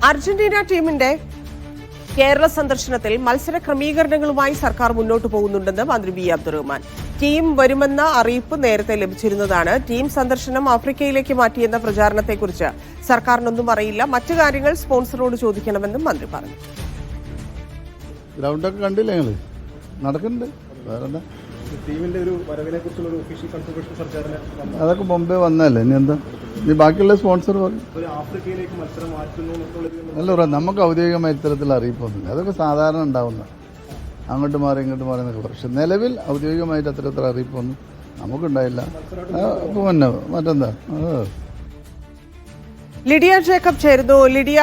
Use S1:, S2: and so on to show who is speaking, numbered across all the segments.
S1: Argentina ടീമിന്റെ കേരള സന്ദർശനത്തിൽ മത്സര ക്രമീകരണങ്ങളുമായി സർക്കാർ മുന്നോട്ട് പോകുന്നുണ്ടെന്ന് മന്ത്രി വി അബ്ദുറഹ്മാൻ. ടീം വരുമെന്ന അറിയിപ്പ് നേരത്തെ ലഭിച്ചിരുന്നതാണ്. ടീം സന്ദർശനം ആഫ്രിക്കയിലേക്ക് മാറ്റിയെന്ന പ്രചാരണത്തെക്കുറിച്ച് സർക്കാരിനൊന്നും അറിയില്ല. മറ്റു കാര്യങ്ങൾ സ്പോൺസറോട് ചോദിക്കണമെന്നും മന്ത്രി പറഞ്ഞു.
S2: ഗ്രൗണ്ടൊക്കെ കണ്ടില്ലേ ഞങ്ങള് നടക്കുന്നുണ്ട്. വേറെന്താ
S3: ടീമിന്റെ ഒരു വരവിനെ കുറിച്ചുള്ള ഒരു ഒഫീഷ്യൽ കൺഫർമേഷൻ സർക്കാരിന്
S2: അതൊക്കെ മുമ്പേ വന്നല്ലേ. ഇനി എന്താ ഇനി ബാക്കിയുള്ള സ്പോൺസർ പറയും.
S3: ഒരു ആഫ്രിക്കയിലേക്ക് മത്സരം മാറ്റുന്നു
S2: അല്ല പറയാം, നമുക്ക് ഔദ്യോഗികമായ ഇത്തരത്തിലുള്ള അറിയിപ്പൊന്നുമില്ല. അതൊക്കെ സാധാരണ ഉണ്ടാവുന്ന അങ്ങോട്ട് മാറി ഇങ്ങോട്ട് മാറി എന്നൊക്കെ പറയും. പക്ഷെ നിലവിൽ ഔദ്യോഗികമായിട്ട് അത്തരത്തിലുള്ള അറിയിപ്പൊന്നും നമുക്കുണ്ടായില്ല. പിന്നെ മറ്റെന്താ
S1: ലിഡിയ ജേക്കബ് ചേരുന്നു. ലിഡിയ,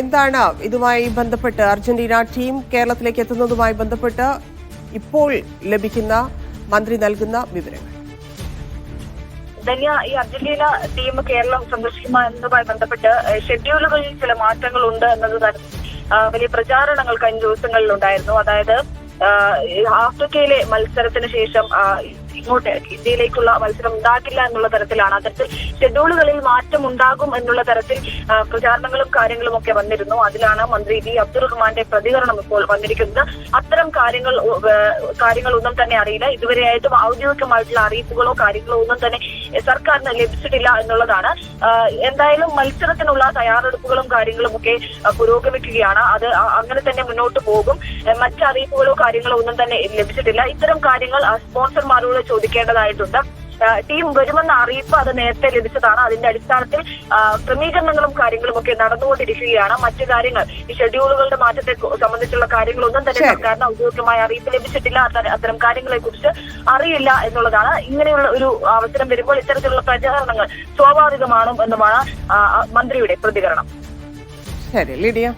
S1: എന്താണ് ഇതുമായി ബന്ധപ്പെട്ട് അർജന്റീന ടീം കേരളത്തിലേക്ക് എത്തുന്നതുമായി ബന്ധപ്പെട്ട് ഇപ്പോൾ ലഭിക്കുന്ന മന്ത്രി നൽകുന്ന വിവരങ്ങൾ?
S4: ധന്യ, ഈ അർജന്റീന ടീം കേരളം സന്ദർശിക്കുന്നതുമായി ബന്ധപ്പെട്ട് ഷെഡ്യൂളുകളിൽ ചില മാറ്റങ്ങളുണ്ട് എന്നത് വലിയ പ്രചാരണങ്ങൾ കഴിഞ്ഞ ദിവസങ്ങളിൽ ഉണ്ടായിരുന്നു. അതായത് ആഫ്രിക്കയിലെ മത്സരത്തിന് ശേഷം ഇങ്ങോട്ട് ഇന്ത്യയിലേക്കുള്ള മത്സരം ഉണ്ടാകില്ല എന്നുള്ള തരത്തിലാണ്. അത്തരത്തിൽ ഷെഡ്യൂളുകളിൽ മാറ്റം ഉണ്ടാകും എന്നുള്ള തരത്തിൽ പ്രചാരണങ്ങളും കാര്യങ്ങളും ഒക്കെ വന്നിരുന്നു. അതിലാണ് മന്ത്രി വി അബ്ദുറഹ്മാന്റെ പ്രതികരണം ഇപ്പോൾ വന്നിരിക്കുന്നത്. അത്തരം കാര്യങ്ങളൊന്നും തന്നെ അറിയില്ല. ഇതുവരെയായിട്ടും ഔദ്യോഗികമായിട്ടുള്ള അറിയിപ്പുകളോ കാര്യങ്ങളോ ഒന്നും തന്നെ സർക്കാരിന് ലഭിച്ചിട്ടില്ല എന്നുള്ളതാണ്. എന്തായാലും മത്സരത്തിനുള്ള തയ്യാറെടുപ്പുകളും കാര്യങ്ങളും ഒക്കെ പുരോഗമിക്കുകയാണ്. അത് അങ്ങനെ തന്നെ മുന്നോട്ട് പോകും. മറ്റ് അറിയിപ്പുകളോ കാര്യങ്ങളോ ഒന്നും തന്നെ ലഭിച്ചിട്ടില്ല. ഇത്തരം കാര്യങ്ങൾ സ്പോൺസർമാരോട് ചോദിക്കേണ്ടതായിട്ടുണ്ട്. ടീം വരുമെന്ന അറിയിപ്പ് അത് നേരത്തെ ലഭിച്ചതാണ്. അതിന്റെ അടിസ്ഥാനത്തിൽ ക്രമീകരണങ്ങളും കാര്യങ്ങളും ഒക്കെ നടന്നുകൊണ്ടിരിക്കുകയാണ്. മറ്റു കാര്യങ്ങൾ ഈ ഷെഡ്യൂളുകളുടെ മാറ്റത്തെ സംബന്ധിച്ചുള്ള കാര്യങ്ങളൊന്നും തന്നെ സർക്കാരിന് ഔദ്യോഗികമായ അറിയിപ്പ് ലഭിച്ചിട്ടില്ല. അത്തരം കാര്യങ്ങളെ കുറിച്ച് അറിയില്ല എന്നുള്ളതാണ്. ഇങ്ങനെയുള്ള ഒരു അവസരം വരുമ്പോൾ ഇത്തരത്തിലുള്ള പ്രചാരണങ്ങൾ സ്വാഭാവികമാണ് എന്നുമാണ് മന്ത്രിയുടെ പ്രതികരണം.
S1: ശരി ലിഡിയ.